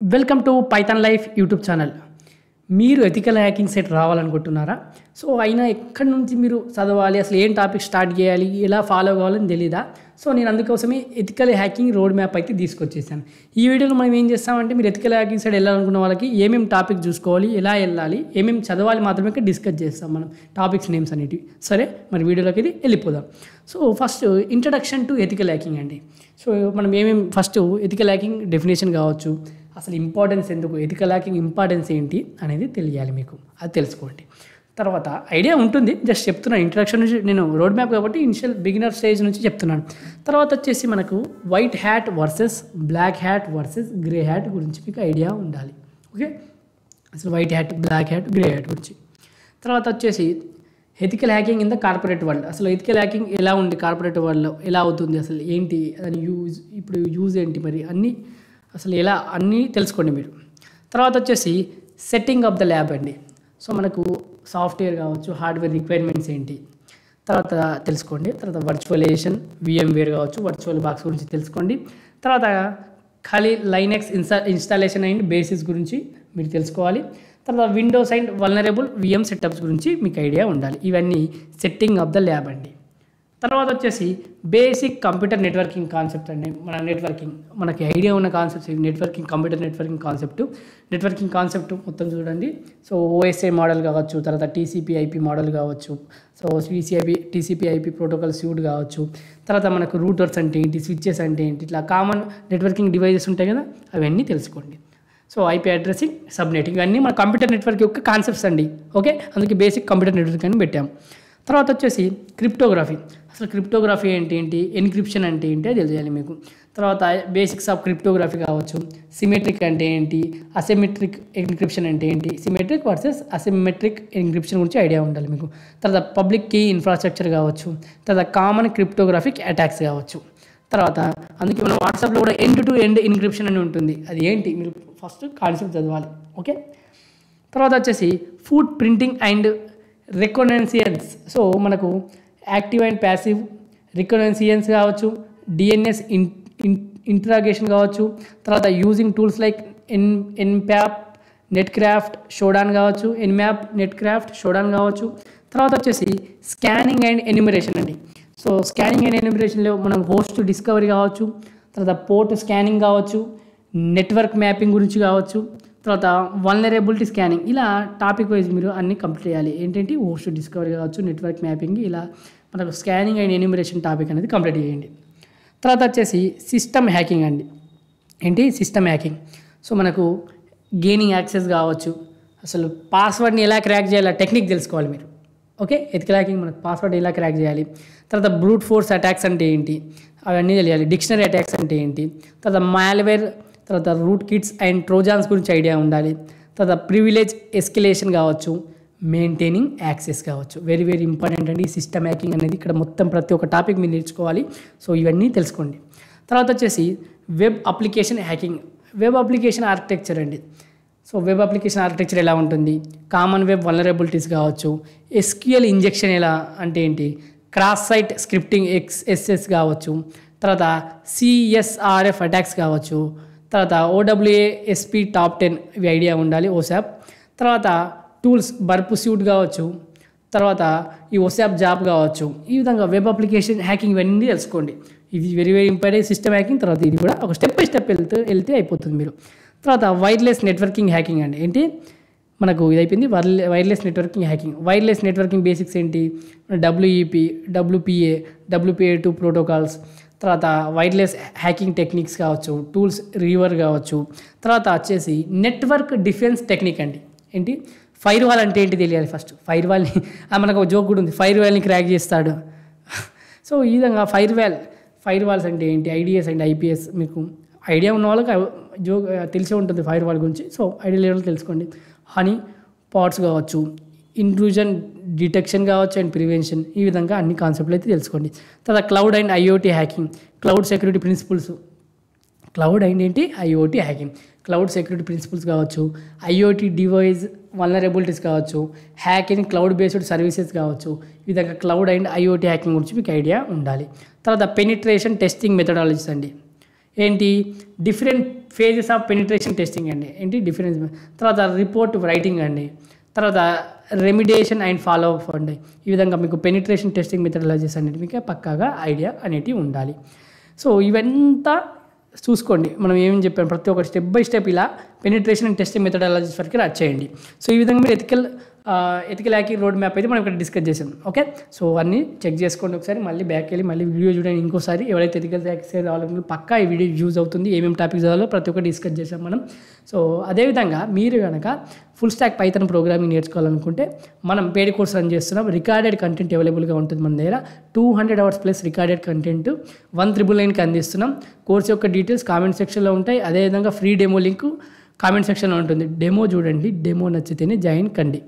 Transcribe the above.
Welcome to Python life YouTube channel. మీరు ethical hacking set రావాలనుకుంటున్నారా? So అయినా ఎక్కడి నుంచి మీరు చదవాలి, అసలు ఏం టాపిక్ స్టార్ట్ చేయాలి, ఎలా ఫాలో కావాలని తెలీదా? సో నేను అందుకోసమే ఎథికల్ హ్యాకింగ్ రోడ్ మ్యాప్ అయితే తీసుకొచ్చేసాను. ఈ వీడియోలో మనం ఏం చేస్తామంటే, మీరు ఎథికల్ హ్యాకింగ్ సైడ్ వెళ్ళాలనుకున్న వాళ్ళకి ఏమేమి టాపిక్ చూసుకోవాలి, ఎలా వెళ్ళాలి, ఏమేమి చదవాలి మాత్రమే డిస్కస్ చేస్తాం మనం టాపిక్స్ నేమ్స్ అనేటివి. సరే, మరి వీడియోలోకి ఇది వెళ్ళిపోదాం. So first introduction to ethical hacking అండి. సో మనం ఏమేమి ఫస్ట్ ఎథికల్ హ్యాకింగ్ డెఫినేషన్ కావచ్చు, అసలు ఇంపార్టెన్స్ ఎందుకు, ఎథికల్ హ్యాకింగ్ ఇంపార్టెన్స్ ఏంటి అనేది తెలియాలి మీకు, అది తెలుసుకోండి. తర్వాత ఐడియా ఉంటుంది, జస్ట్ చెప్తున్నాను. ఇంట్రడక్షన్ నుంచి నేను రోడ్ మ్యాప్ కాబట్టి ఇనిషియల్ బిగినర్ స్టేజ్ నుంచి చెప్తున్నాను. తర్వాత వచ్చేసి మనకు white hat versus black hat versus grey hat గురించి మీకు ఐడియా ఉండాలి. ఓకే, అసలు white hat, black hat, grey hat గురించి. తర్వాత వచ్చేసి ethical hacking in the corporate world. అసలు ఎథికల్ హ్యాకింగ్ ఎలా ఉంది కార్పొరేట్ వరల్డ్లో, ఎలా అవుతుంది, అసలు ఏంటి దాని యూజ్ ఏంటి, మరి అన్నీ అసలు ఎలా అన్నీ తెలుసుకోండి మీరు. తర్వాత వచ్చేసి సెట్టింగ్ ఆఫ్ ద ల్యాబ్ అండి. సో మనకు సాఫ్ట్వేర్ కావచ్చు, హార్డ్వేర్ రిక్వైర్మెంట్స్ ఏంటి తర్వాత తెలుసుకోండి. తర్వాత వర్చువలైజేషన్, VMware కావచ్చు, వర్చువల్ బాక్స్ గురించి తెలుసుకోండి. తర్వాత ఖాళీ లైనక్స్ ఇన్స్టాలేషన్ అండ్ బేసిక్స్ గురించి మీరు తెలుసుకోవాలి. తర్వాత Windows and vulnerable VM setups గురించి మీకు ఐడియా ఉండాలి. ఇవన్నీ సెట్టింగ్ ఆఫ్ ద ల్యాబ్ అండి. తర్వాత వచ్చేసి బేసిక్ కంప్యూటర్ నెట్వర్కింగ్ కాన్సెప్ట్ అండి. మనకి ఐడియా ఉన్న concepts networking, computer networking concept మొత్తం చూడండి. సో OSI మోడల్ కావచ్చు, తర్వాత TCP/IP మోడల్ కావచ్చు, సో TCP/IP ప్రోటోకాల్ సూట్ కావచ్చు, తర్వాత మనకు రూటర్స్ అంటే ఏంటి, స్విచ్చెస్ అంటే ఏంటి, ఇట్లా కామన్ నెట్వర్కింగ్ డివైజెస్ ఉంటాయి కదా, అవన్నీ తెలుసుకోండి. సో IP అడ్రసింగ్, సబ్నెటింగ్, ఇవన్నీ మన కంప్యూటర్ నెట్వర్క్ యొక్క కాన్సెప్ట్స్ అండి. ఓకే, అందుకే బేసిక్ కంప్యూటర్ నెట్వర్క్ అని పెట్టాం. తర్వాత వచ్చేసి క్రిప్టోగ్రఫీ. అసలు క్రిప్టోగ్రఫీ ఏంటి, ఎన్క్రిప్షన్ అంటే ఏంటి అది తెలియాలి మీకు. తర్వాత బేసిక్స్ ఆఫ్ క్రిప్టోగ్రఫీ కావచ్చు, సిమెట్రిక్ అంటే ఏంటి, అసిమెట్రిక్ ఎన్క్రిప్షన్ అంటే ఏంటి, సిమెట్రిక్ వర్సెస్ అసిమెట్రిక్ ఎన్క్రిప్షన్ గురించి ఐడియా ఉండాలి మీకు. తర్వాత పబ్లిక్ కీ ఇన్ఫ్రాస్ట్రక్చర్ కావచ్చు, తర్వాత కామన్ క్రిప్టోగ్రాఫిక్ అటాక్స్ కావచ్చు. తర్వాత అందుకే మనం వాట్సాప్లో కూడా ఎండ్ టు ఎండ్ ఎన్క్రిప్షన్ అని ఉంటుంది, అది ఏంటి మీరు ఫస్ట్ కాన్సెప్ట్ చదవాలి. ఓకే, తర్వాత వచ్చేసి ఫుట్ ప్రింటింగ్ అండ్ రికనెన్సియన్స్. సో మనకు యాక్టివ్ అండ్ ప్యాసివ్ రికనెన్సియన్స్ కావచ్చు, DNS ఇంట్రాగేషన్ కావచ్చు, తర్వాత యూజింగ్ టూల్స్ లైక్ Nmap, నెట్క్రాఫ్ట్, షోడాన్ కావచ్చు, Nmap, నెట్క్రాఫ్ట్, షోడాన్ కావచ్చు. తర్వాత వచ్చేసి స్కానింగ్ అండ్ ఎన్యూమరేషన్ అండి. సో స్కానింగ్ అండ్ ఎన్యూమరేషన్లో మనం హోస్ట్ డిస్కవరీ కావచ్చు, తర్వాత పోర్ట్ స్కానింగ్ కావచ్చు, నెట్వర్క్ మ్యాపింగ్ గురించి కావచ్చు, తర్వాత వల్నరబిలిటీ స్కానింగ్, ఇలా టాపిక్ వైజ్ మీరు అన్నీ కంప్లీట్ చేయాలి. ఏంటంటే హోస్ట్ డిస్కవరీ కావచ్చు, నెట్వర్క్ మ్యాపింగ్, ఇలా మనకు స్కానింగ్ అండ్ ఎన్యూమరేషన్ టాపిక్ అనేది కంప్లీట్ చేయండి. తర్వాత వచ్చేసి సిస్టమ్ హ్యాకింగ్ అండి. ఏంటి సిస్టమ్ హ్యాకింగ్? సో మనకు గెయినింగ్ యాక్సెస్ కావచ్చు, అసలు పాస్వర్డ్ని ఎలా క్రాక్ చేయాలి టెక్నిక్ తెలుసుకోవాలి మీరు. ఓకే, ఎథికల్ హ్యాకింగ్ మనకు పాస్వర్డ్ ఎలా క్రాక్ చేయాలి, తర్వాత బ్రూట్ ఫోర్స్ అటాక్స్ అంటే ఏంటి అవన్నీ తెలియాలి, డిక్షనరీ అటాక్స్ అంటే ఏంటి, తర్వాత మాల్వేర్, తర్వాత రూట్ కిట్స్ అండ్ ట్రోజాన్స్ గురించి ఐడియా ఉండాలి. తర్వాత ప్రివిలేజ్ ఎస్కిలేషన్ కావచ్చు, మెయింటైనింగ్ యాక్సెస్ కావచ్చు. వెరీ వెరీ ఇంపార్టెంట్ అండి ఈ సిస్టమ్ హ్యాకింగ్ అనేది. ఇక్కడ మొత్తం ప్రతి ఒక్క టాపిక్ మీరు నేర్చుకోవాలి. సో ఇవన్నీ తెలుసుకోండి. తర్వాత వచ్చేసి web application hacking, web application architecture అండి. సో వెబ్ అప్లికేషన్ ఆర్కిటెక్చర్ ఎలా ఉంటుంది, కామన్ వెబ్ వల్నరబిలిటీస్ కావచ్చు, SQL ఇంజెక్షన్ ఎలా అంటే ఏంటి, క్రాస్ సైట్ స్క్రిప్టింగ్ XSS కావచ్చు, తర్వాత CSRF అటాక్స్ కావచ్చు, తర్వాత OWASP టాప్ 10 ఇవి ఐడియా ఉండాలి, OSAP. తర్వాత టూల్స్ బర్ప్ సూట్ కావచ్చు, తర్వాత ఈ OSAP జాబ్ కావచ్చు. ఈ విధంగా వెబ్ అప్లికేషన్ హ్యాకింగ్ ఇవన్నీ తెలుసుకోండి. ఇది very very important system hacking. తర్వాత ఇది కూడా ఒక స్టెప్ బై స్టెప్ వెళ్తే అయిపోతుంది మీరు. తర్వాత వైర్లెస్ నెట్వర్కింగ్ హ్యాకింగ్ అండి. ఏంటి మనకు ఇది అయిపోయింది wireless networking hacking. Wireless networking basics ఏంటి, WEP, WPA, WPA2 ప్రోటోకాల్స్, తర్వాత వైర్లెస్ హ్యాకింగ్ టెక్నిక్స్ కావచ్చు, టూల్స్ రివర్ కావచ్చు. తర్వాత వచ్చేసి నెట్వర్క్ డిఫెన్స్ టెక్నిక్ అండి. ఏంటి ఫైర్ వాల్ అంటే ఏంటి తెలియాలి ఫస్ట్. ఫైర్ వాల్ని మనకు ఒక జోక్ కూడా ఉంది, ఫైర్ వాల్ని క్రాక్ చేస్తాడు. సో ఈ విధంగా ఫైర్ వాల్స్ అంటే ఏంటి, IDS అండ్ IPS మీకు ఐడియా ఉన్న వాళ్ళకి జోక్ తెలిసే ఉంటుంది ఫైర్ వాల్ గురించి. సో ఐడియా లెవెల్ తెలుసుకోండి. హనీ పాట్స్ కావచ్చు, ఇంట్రూజన్ డిటెక్షన్ కావచ్చు అండ్ ప్రివెన్షన్, ఈ విధంగా అన్ని కాన్సెప్ట్లు అయితే తెలుసుకోండి. తర్వాత cloud and IoT hacking, cloud security principles, cloud and ఏంటి IoT hacking, cloud security principles కావచ్చు, IoT డివైస్ వల్నరబిలిటీస్ కావచ్చు, hack in cloud based services కావచ్చు. ఈ విధంగా క్లౌడ్ అండ్ IoT హ్యాకింగ్ గురించి మీకు ఐడియా ఉండాలి. తర్వాత పెనిట్రేషన్ టెస్టింగ్ మెథడాలజీస్ అండి. ఏంటి different phases of penetration testing అండి, ఏంటి డిఫరెన్స్, తర్వాత రిపోర్ట్ రైటింగ్ అండి, తర్వాత రెమిడియేషన్ అండ్ ఫాలో అప్ అండి. ఈ విధంగా మీకు పెనిట్రేషన్ టెస్టింగ్ మెథడాలజీస్ అనేది మీకు పక్కాగా ఐడియా అనేటివి ఉండాలి. సో ఇవంతా చూసుకోండి, మనం ఏమని చెప్పాము ప్రతి ఒక్క స్టెప్ బై స్టెప్ ఇలా పెనిట్రేషన్ అండ్ టెస్టింగ్ మెథడాలజీస్ వరకు వచ్చేయండి. సో ఈ విధంగా మీరు ఎథికల్ హ్యాకింగ్ రోడ్ మ్యాప్ అయితే మనం ఇక్కడ డిస్కస్ చేసాం. ఓకే, సో అన్నీ చెక్ చేసుకోండి ఒకసారి, మళ్ళీ బ్యాక్ వెళ్ళి మళ్ళీ వీడియో చూడండి ఇంకోసారి. ఎవరైతే ఎథికల్ హ్యాకింగ్ సైడ్ రావాలనుకుంటే పక్కా ఈ వీడియో యూజ్ అవుతుంది, ఏమేమి టాపిక్స్ చదవాలో ప్రతి ఒక్కటి డిస్కస్ చేసాం మనం. సో అదేవిధంగా మీరు కనుక ఫుల్ స్టాక్ పైథాన్ ప్రోగ్రామింగ్ నేర్చుకోవాలనుకుంటే మనం పేడ్ కోర్స్ రన్ చేస్తున్నాం. రికార్డెడ్ కంటెంట్ అవైలబుల్గా ఉంటుంది మన దగ్గర. 200 hours ప్లస్ రికార్డెడ్ కంటెంట్ 199కి అందిస్తున్నాం. కోర్స్ యొక్క డీటెయిల్స్ కామెంట్ సెక్షన్లో ఉంటాయి. అదేవిధంగా ఫ్రీ డెమో లింక్ కామెంట్ సెక్షన్లో ఉంటుంది. డెమో చూడండి, డెమో నచ్చితేనే జాయిన్ కండి.